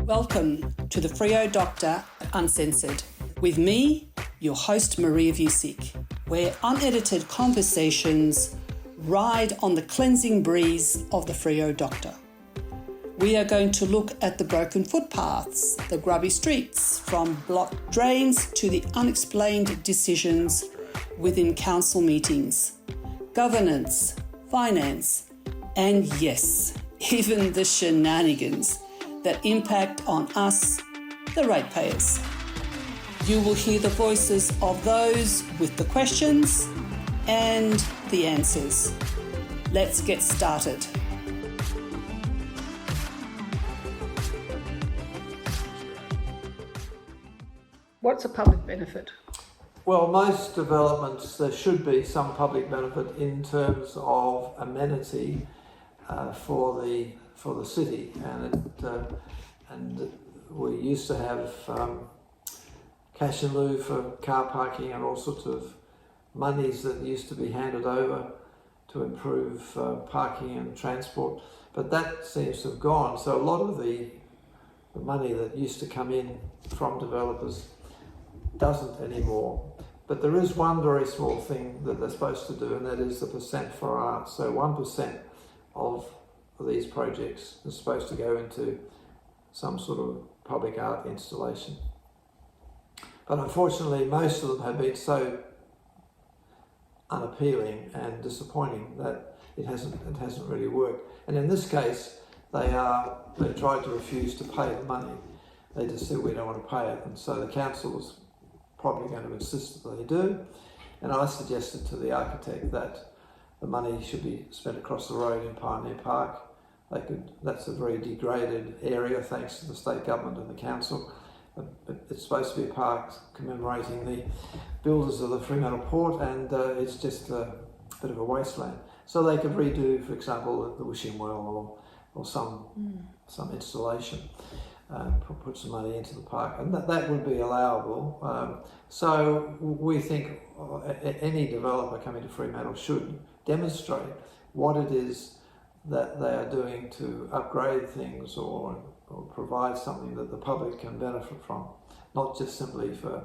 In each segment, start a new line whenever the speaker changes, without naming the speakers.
Welcome to the Freo Doctor Uncensored, with me, your host Maria Vusic, where unedited conversations ride on the cleansing breeze of the Freo Doctor. We are going to look at the broken footpaths, the grubby streets, from blocked drains to the unexplained decisions within council meetings, governance, finance, and yes, even the shenanigans that impact on us, the ratepayers. You will hear the voices of those with the questions and the answers. Let's get started. What's a public benefit?
Well, most developments, there should be some public benefit in terms of amenity for the city, and we used to have cash in lieu for car parking and all sorts of monies that used to be handed over to improve parking and transport, but that seems to have gone. So a lot of the money that used to come in from developers doesn't anymore. But there is one very small thing that they're supposed to do, and that is the percent for arts. So 1% of these projects is supposed to go into some sort of public art installation. But unfortunately, most of them have been so unappealing and disappointing that it hasn't really worked. And in this case, they tried to refuse to pay the money. They just said, we don't want to pay it. And so the council was probably going to insist that they do. And I suggested to the architect that the money should be spent across the road in Pioneer Park. That's a very degraded area thanks to the state government and the council. It's supposed to be a park commemorating the builders of the Fremantle Port, and it's just a bit of a wasteland. So they could redo, for example, the wishing well or some installation. Put some money into the park, and that would be allowable. So we think any developer coming to Fremantle should demonstrate what it is that they are doing to upgrade things or provide something that the public can benefit from, not just simply for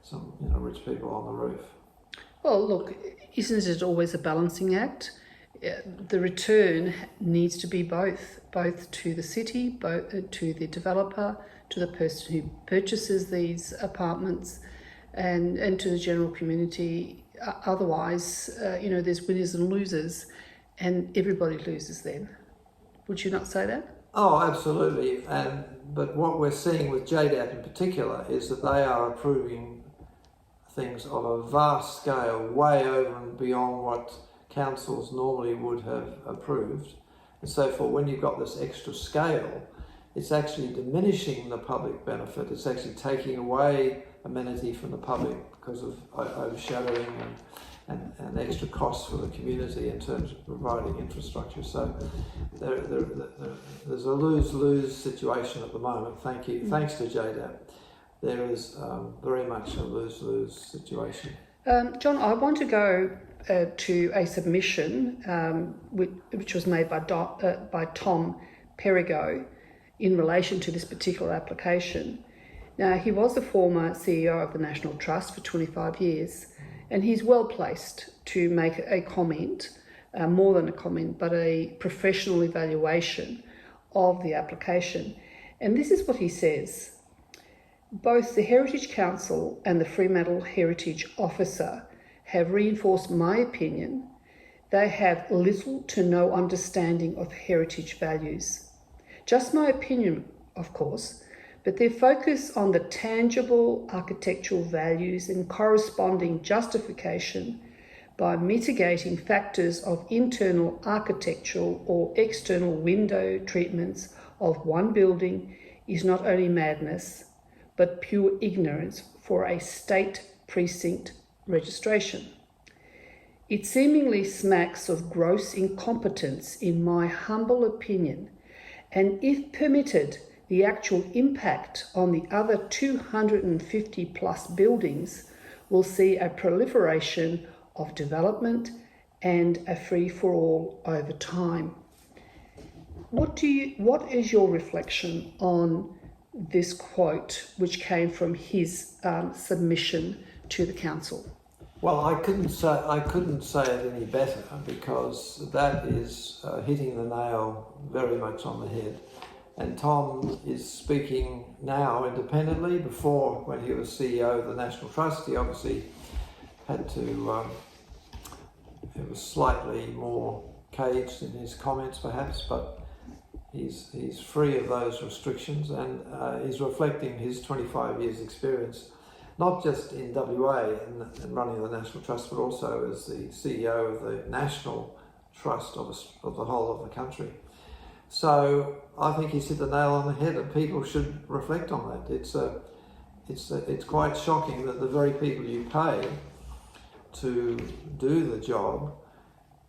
some rich people on the roof.
Well, look, isn't it always a balancing act? The return needs to be both to the city, both to the developer, to the person who purchases these apartments, and to the general community. Otherwise, there's winners and losers, and everybody loses then. Would you not say that?
Oh, absolutely. But what we're seeing with JDAP in particular is that they are approving things of a vast scale, way over and beyond what councils normally would have approved. And so when you've got this extra scale, it's actually diminishing the public benefit. It's actually taking away amenity from the public because of overshadowing and extra costs for the community in terms of providing infrastructure. So there's a lose-lose situation at the moment. Thanks to JDAP. There is very much a lose-lose situation.
John, I want to go to a submission which was made by Tom Perigo in relation to this particular application. Now, he was the former CEO of the National Trust for 25 years, and he's well placed to make a comment, more than a comment, but a professional evaluation of the application. And this is what he says. Both the Heritage Council and the Fremantle Heritage Officer have reinforced my opinion. They have little to no understanding of heritage values. Just my opinion, of course, but their focus on the tangible architectural values and corresponding justification by mitigating factors of internal architectural or external window treatments of one building is not only madness, but pure ignorance for a state precinct registration. It seemingly smacks of gross incompetence, in my humble opinion, and if permitted, the actual impact on the other 250 plus buildings will see a proliferation of development and a free-for-all over time. What is your reflection on this quote, which came from his submission to the council?
Well, I couldn't say it any better, because that is hitting the nail very much on the head. And Tom is speaking now independently. Before, when he was CEO of the National Trust, he obviously had to, it was slightly more caged in his comments perhaps, but he's free of those restrictions, and he's reflecting his 25 years experience, not just in WA and running the National Trust, but also as the CEO of the National Trust of the whole of the country. So I think he's hit the nail on the head, and people should reflect on that. It's quite shocking that the very people you pay to do the job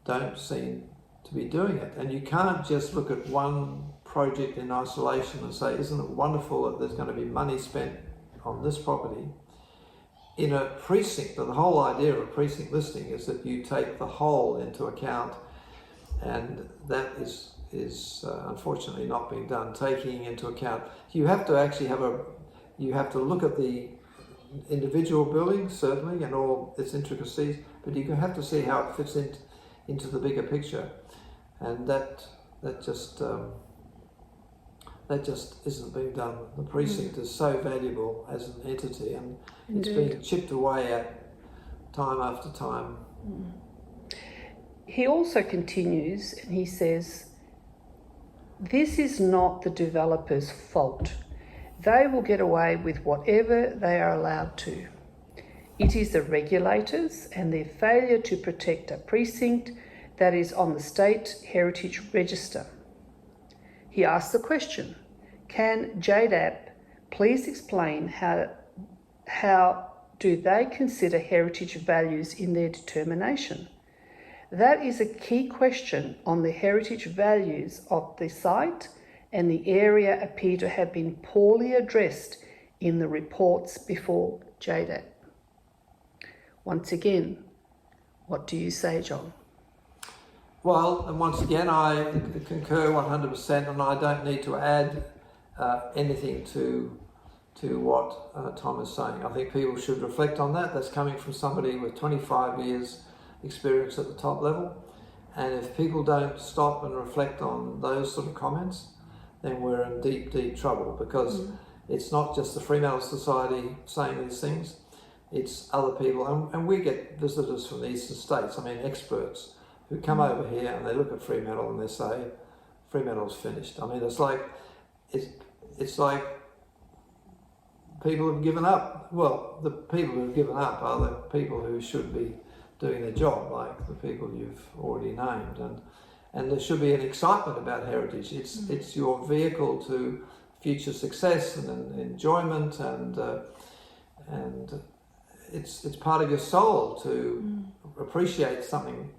don't seem to be doing it. And you can't just look at one project in isolation and say, isn't it wonderful that there's going to be money spent on this property in a precinct. The whole idea of precinct listing is that you take the whole into account, and that is unfortunately not being done. Taking into account, you have to actually you have to look at the individual building, certainly, and all its intricacies, but you have to see how it fits into the bigger picture, and that just isn't being done. The precinct is so valuable as an entity, and it's being chipped away at time after time.
He also continues, and he says, "This is not the developer's fault. They will get away with whatever they are allowed to. It is the regulators and their failure to protect a precinct that is on the State Heritage Register." He asks the question, can JDAP please explain how do they consider heritage values in their determination? That is a key question on the heritage values of the site, and the area appear to have been poorly addressed in the reports before JDAP. Once again, what do you say, John?
Well, and once again, I concur 100%, and I don't need to add anything to what Tom is saying. I think people should reflect on that. That's coming from somebody with 25 years experience at the top level. And if people don't stop and reflect on those sort of comments, then we're in deep, deep trouble, because it's not just the Fremantle Society saying these things, it's other people. And we get visitors from the eastern states, experts, who come over here and they look at Fremantle and they say, Fremantle's finished. It's like people have given up. Well, the people who have given up are the people who should be doing their job, like the people you've already named. And there should be an excitement about heritage. It's your vehicle to future success and enjoyment, and it's part of your soul to appreciate something,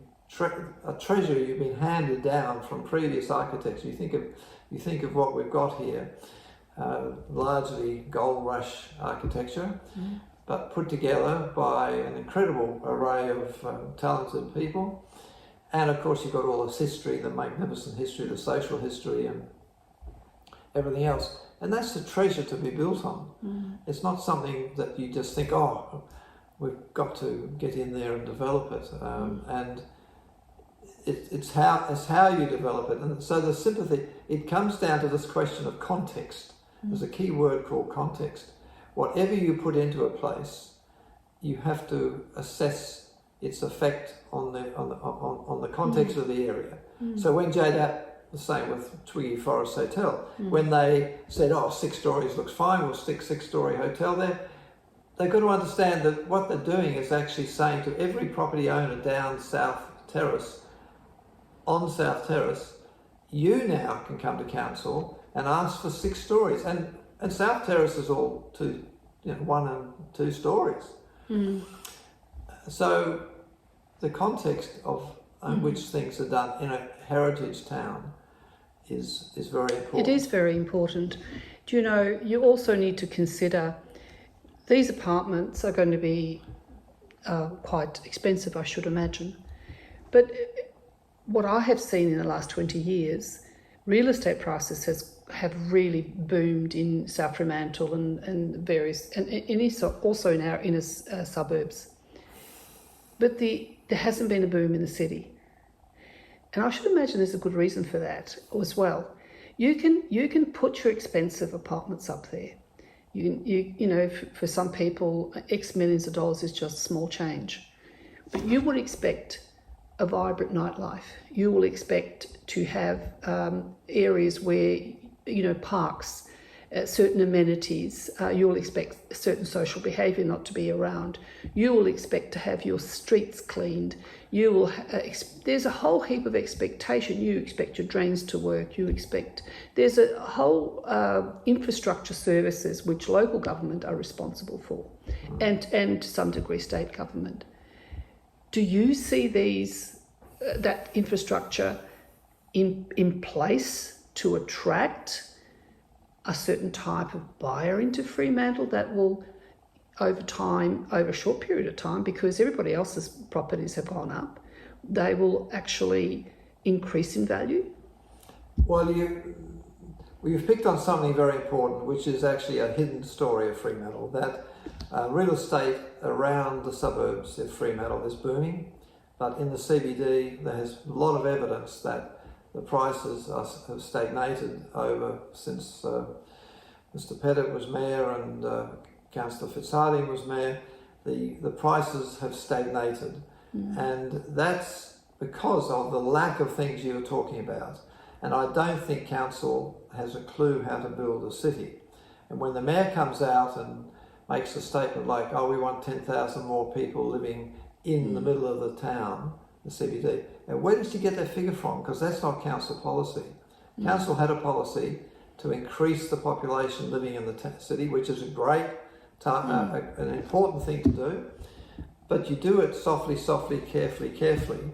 a treasure you've been handed down from previous architects. You think of what we've got here, largely gold rush architecture, but put together by an incredible array of talented people. And of course you've got all this history, the magnificent history, the social history and everything else. And that's the treasure to be built on. It's not something that you just think, oh, we've got to get in there and develop it. And it's how you develop it. And so the sympathy, it comes down to this question of context. There's a key word called context. Whatever you put into a place, you have to assess its effect on the context of the area. So when JDAP, the same with Twiggy Forest Hotel, when they said, 6 stories looks fine, we'll stick 6-story hotel there, they've got to understand that what they're doing is actually saying to every property owner down South Terrace, on South Terrace, you now can come to council and ask for 6 stories. And South Terrace is all 1 and 2 stories. So the context of which things are done in a heritage town is very important.
It is very important. Do you know, you also need to consider these apartments are going to be quite expensive, I should imagine. But what I have seen in the last 20 years, real estate prices have really boomed in South Fremantle and various, and also in our inner suburbs. But there hasn't been a boom in the city. And I should imagine there's a good reason for that as well. You can put your expensive apartments up there. You know, for some people, X millions of dollars is just small change. But you would expect a vibrant nightlife. You will expect to have areas where, you know, parks, certain amenities. You will expect certain social behaviour not to be around. You will expect to have your streets cleaned. You will. There's a whole heap of expectation. You expect your drains to work. There's a whole infrastructure services which local government are responsible for, and to some degree state government. Do you see that infrastructure in place to attract a certain type of buyer into Fremantle that will, over a short period of time, because everybody else's properties have gone up, they will actually increase in value?
Well, you've picked on something very important, which is actually a hidden story of Fremantle, that real estate around the suburbs of Fremantle is booming, but in the CBD there's a lot of evidence that the prices have stagnated since Mr. Pettit was mayor and Councillor Fitzharding was mayor. The prices have stagnated, and that's because of the lack of things you were talking about. And I don't think council has a clue how to build a city. And when the mayor comes out and makes a statement like, "Oh, we want 10,000 more people living in the middle of the town," the CBD. Now, where did you get that figure from? Because that's not council policy. Council had a policy to increase the population living in the city, which is a great, an important thing to do. But you do it softly, carefully,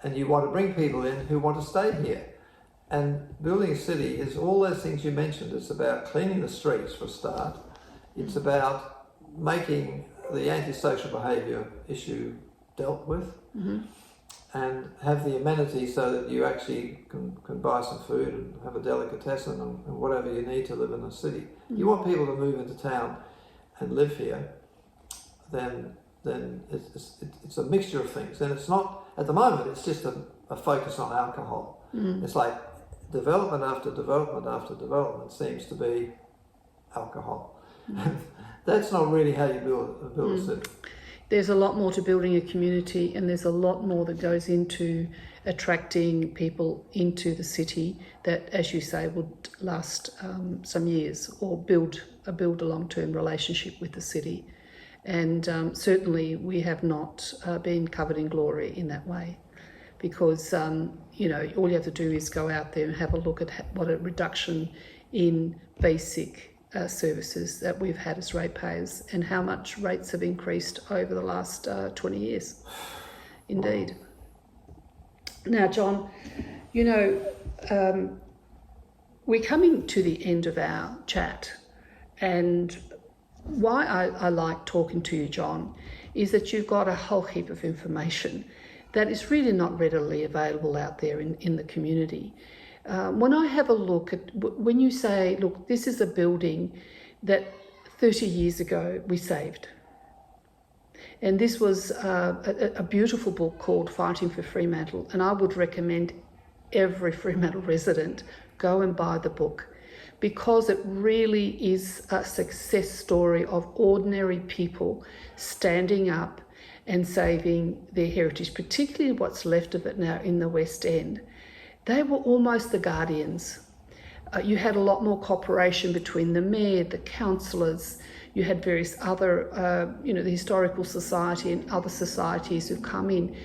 and you want to bring people in who want to stay here. And building a city is all those things you mentioned. It's about cleaning the streets for a start. It's about making the antisocial behaviour issue dealt with, and have the amenities so that you actually can buy some food and have a delicatessen and whatever you need to live in the city. You want people to move into town and live here, then it's a mixture of things. And it's not, at the moment, it's just a focus on alcohol. It's like development after development after development seems to be alcohol. That's not really how you build a city.
There's a lot more to building a community, and there's a lot more that goes into attracting people into the city that, as you say, would last some years, or build a long-term relationship with the city. And certainly we have not been covered in glory in that way, because you know, all you have to do is go out there and have a look at what a reduction in basic services that we've had as ratepayers, and how much rates have increased over the last 20 years. Indeed. Now, John, you know, we're coming to the end of our chat, and why I like talking to you, John, is that you've got a whole heap of information that is really not readily available out there in the community. When I have a look at, when you say, look, this is a building that 30 years ago we saved. And this was a beautiful book called Fighting for Fremantle. And I would recommend every Fremantle resident go and buy the book, because it really is a success story of ordinary people standing up and saving their heritage, particularly what's left of it now in the West End. They were almost the guardians. You had a lot more cooperation between the mayor, the councillors. You had various other, you know, the Historical Society and other societies who've come in.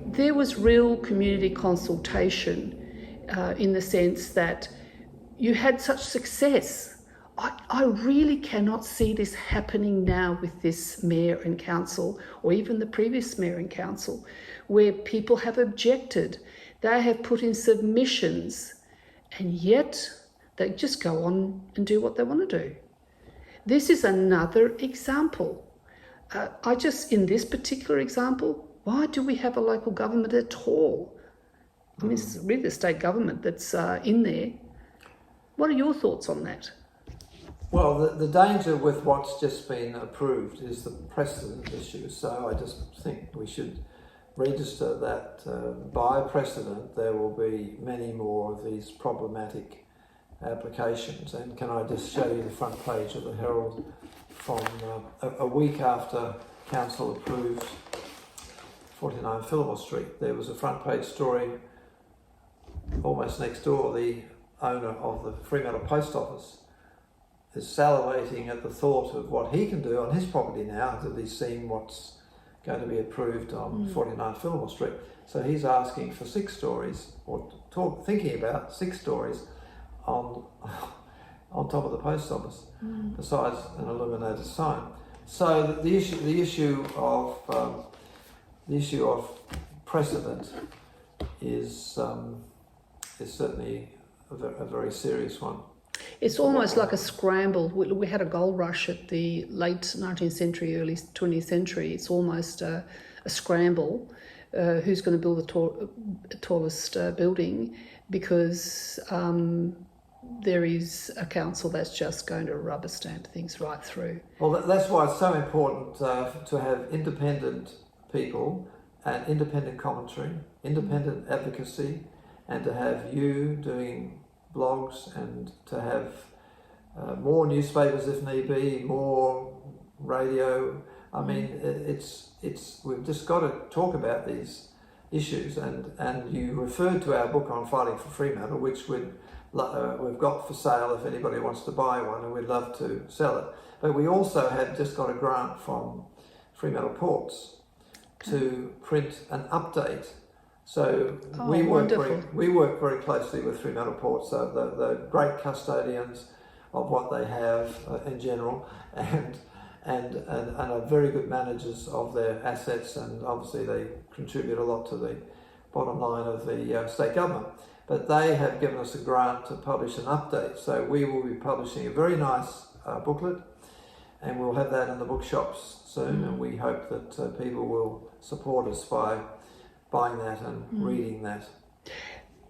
There was real community consultation in the sense that you had such success. I really cannot see this happening now with this mayor and council, or even the previous mayor and council, where people have objected. They have put in submissions, and yet they just go on and do what they want to do. This is another example. In this particular example, why do we have a local government at all? I mean, it's really the state government that's in there. What are your thoughts on that?
Well, the danger with what's just been approved is the precedent issue. So I just think we should register that by precedent there will be many more of these problematic applications. And can I just show you the front page of the Herald from a week after Council approved 49 Phillimore Street. There was a front page story almost next door. The owner of the Fremantle Post Office is salivating at the thought of what he can do on his property now that he's seen what's going to be approved on 49 Phillimore Street. So he's asking for 6 stories, or thinking about 6 stories on top of the post office, besides an illuminated sign. So the issue of precedent is certainly a very serious one.
It's almost like a scramble. We had a gold rush at the late 19th century, early 20th century. It's almost a scramble. Who's going to build the tallest building? Because there is a council that's just going to rubber stamp things right through.
Well, that's why it's so important to have independent people and independent commentary, independent advocacy, and to have you doing blogs, and to have more newspapers if need be, more radio. I mean, we've just got to talk about these issues, and you referred to our book on fighting for Fremantle, which we've got for sale if anybody wants to buy one, and we'd love to sell it. But we also have just got a grant from Fremantle Ports to print an update. So we work very closely with Fremantle Ports, the great custodians of what they have in general, and are very good managers of their assets, and obviously they contribute a lot to the bottom line of the state government. But they have given us a grant to publish an update, so we will be publishing a very nice booklet, and we'll have that in the bookshops soon, and we hope that people will support us by buying that and reading that.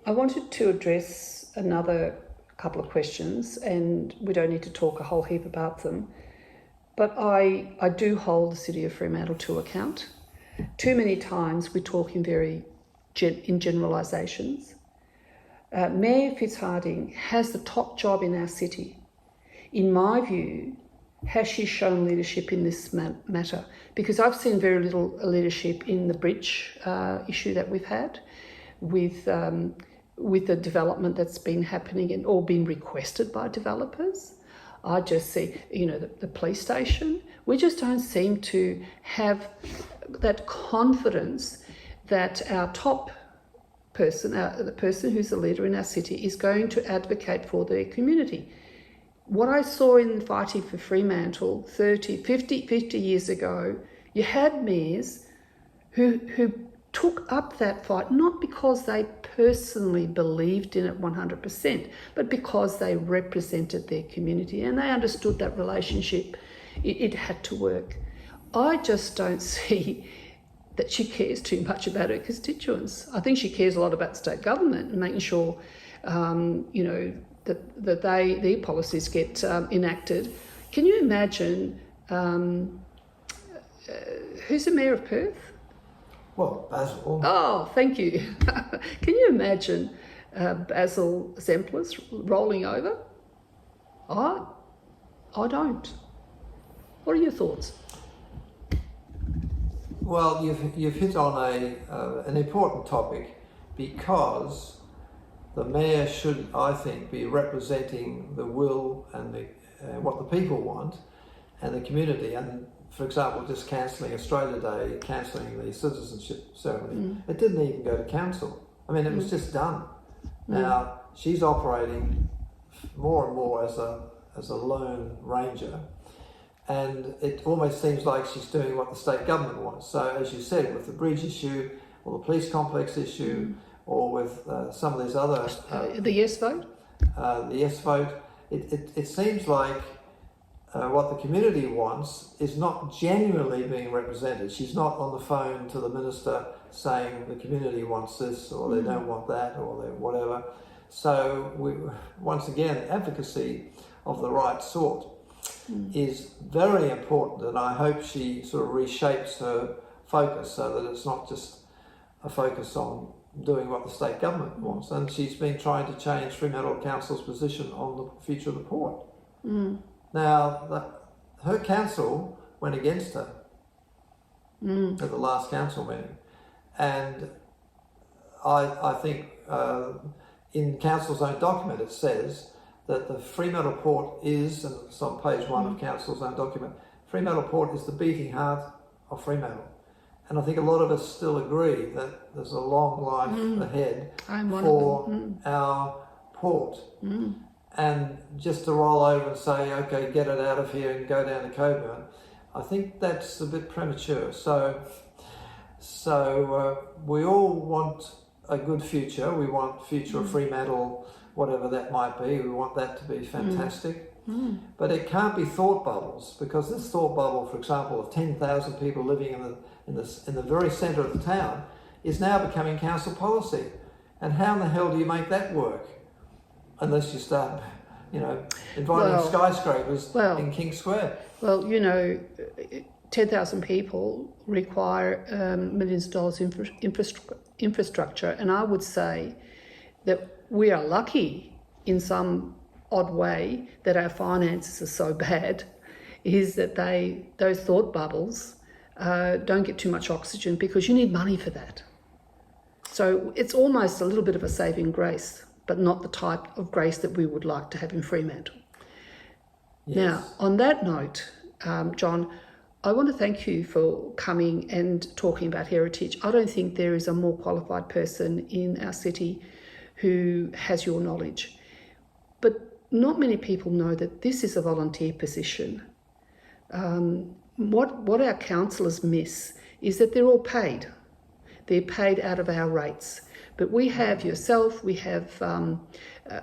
I wanted to address another couple of questions, and we don't need to talk a whole heap about them, but I do hold the City of Fremantle to account. Too many times we talk in in generalisations. Mayor Fitzharding has the top job in our city. In my view, has she shown leadership in this matter? Because I've seen very little leadership in the bridge issue that we've had with the development that's been happening or been requested by developers. I just see, the police station. We just don't seem to have that confidence that our top person, the person who's the leader in our city, is going to advocate for their community. What I saw in fighting for Fremantle 50 years ago, you had mayors who took up that fight, not because they personally believed in it 100%, but because they represented their community and they understood that relationship. It had to work. I just don't see that she cares too much about her constituents. I think she cares a lot about state government and making sure, that their policies get enacted. Can you imagine who's the mayor of Perth?
Well, Basil.
Oh, thank you. Can you imagine Basil Zemplis rolling over? I don't. What are your thoughts?
Well, you've hit on an important topic, because the mayor should, I think, be representing the will and what the people want and the community. And for example, just cancelling Australia Day, cancelling the citizenship ceremony, it didn't even go to council. I mean, it was just done. Now she's operating more and more as a lone ranger, and it almost seems like she's doing what the state government wants. So, as you said, with the bridge issue or the police complex issue, or with some of these other...
the yes vote?
The yes vote. It seems like what the community wants is not genuinely being represented. She's not on the phone to the minister saying the community wants this, or they don't want that, or they whatever. So once again, advocacy of the right sort is very important, and I hope she sort of reshapes her focus so that it's not just a focus on doing what the state government wants. And she's been trying to change Fremantle Council's position on the future of the port. Now, her council went against her at the last council meeting, and I think in council's own document it says that the Fremantle Port is, and it's on page 1 of council's own document, Fremantle Port is the beating heart of Fremantle. And I think a lot of us still agree that there's a long life ahead for our port. And just to roll over and say, okay, get it out of here and go down to Coburn, I think that's a bit premature. So we all want a good future. We want future of Fremantle, whatever that might be. We want that to be fantastic. But it can't be thought bubbles, because this thought bubble, for example, of 10,000 people living in the very centre of the town is now becoming council policy. And how in the hell do you make that work? Unless you start, inviting skyscrapers in King Square.
Well, 10,000 people require millions of dollars infrastructure, and I would say that we are lucky in some odd way that our finances are so bad, is that those thought bubbles don't get too much oxygen, because you need money for that. So it's almost a little bit of a saving grace, but not the type of grace that we would like to have in Fremantle.
Yes.
Now, on that note, John, I want to thank you for coming and talking about heritage. I don't think there is a more qualified person in our city who has your knowledge. But not many people know that this is a volunteer position. What our councillors miss is that they're all paid. They're paid out of our rates. But we have yourself, we have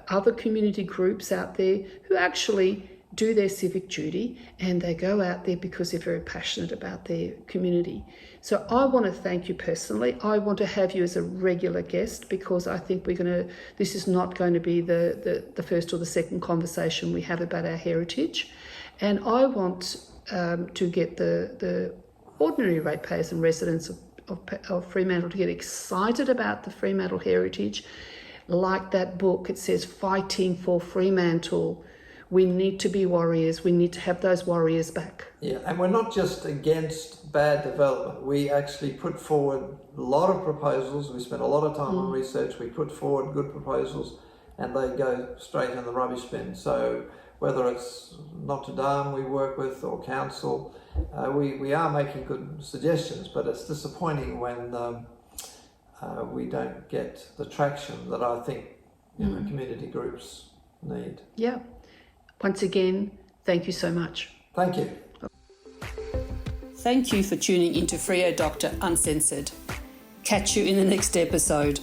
other community groups out there who actually do their civic duty, and they go out there because they're very passionate about their community. So I want to thank you personally. I want to have you as a regular guest, because I think this is not going to be the first or the second conversation we have about our heritage. And I want to get the ordinary ratepayers and residents of Fremantle to get excited about the Fremantle heritage. Like that book, it says, Fighting for Fremantle. We need to be warriors. We need to have those warriors back.
Yeah, and we're not just against bad development. We actually put forward a lot of proposals. We spent a lot of time on research. We put forward good proposals, and they go straight in the rubbish bin. So whether it's Notre Dame we work with or council, we are making good suggestions, but it's disappointing when we don't get the traction that I think community groups need.
Yeah. Once again, thank you so much.
Thank you.
Thank you for tuning into Freo Doctor Uncensored. Catch you in the next episode.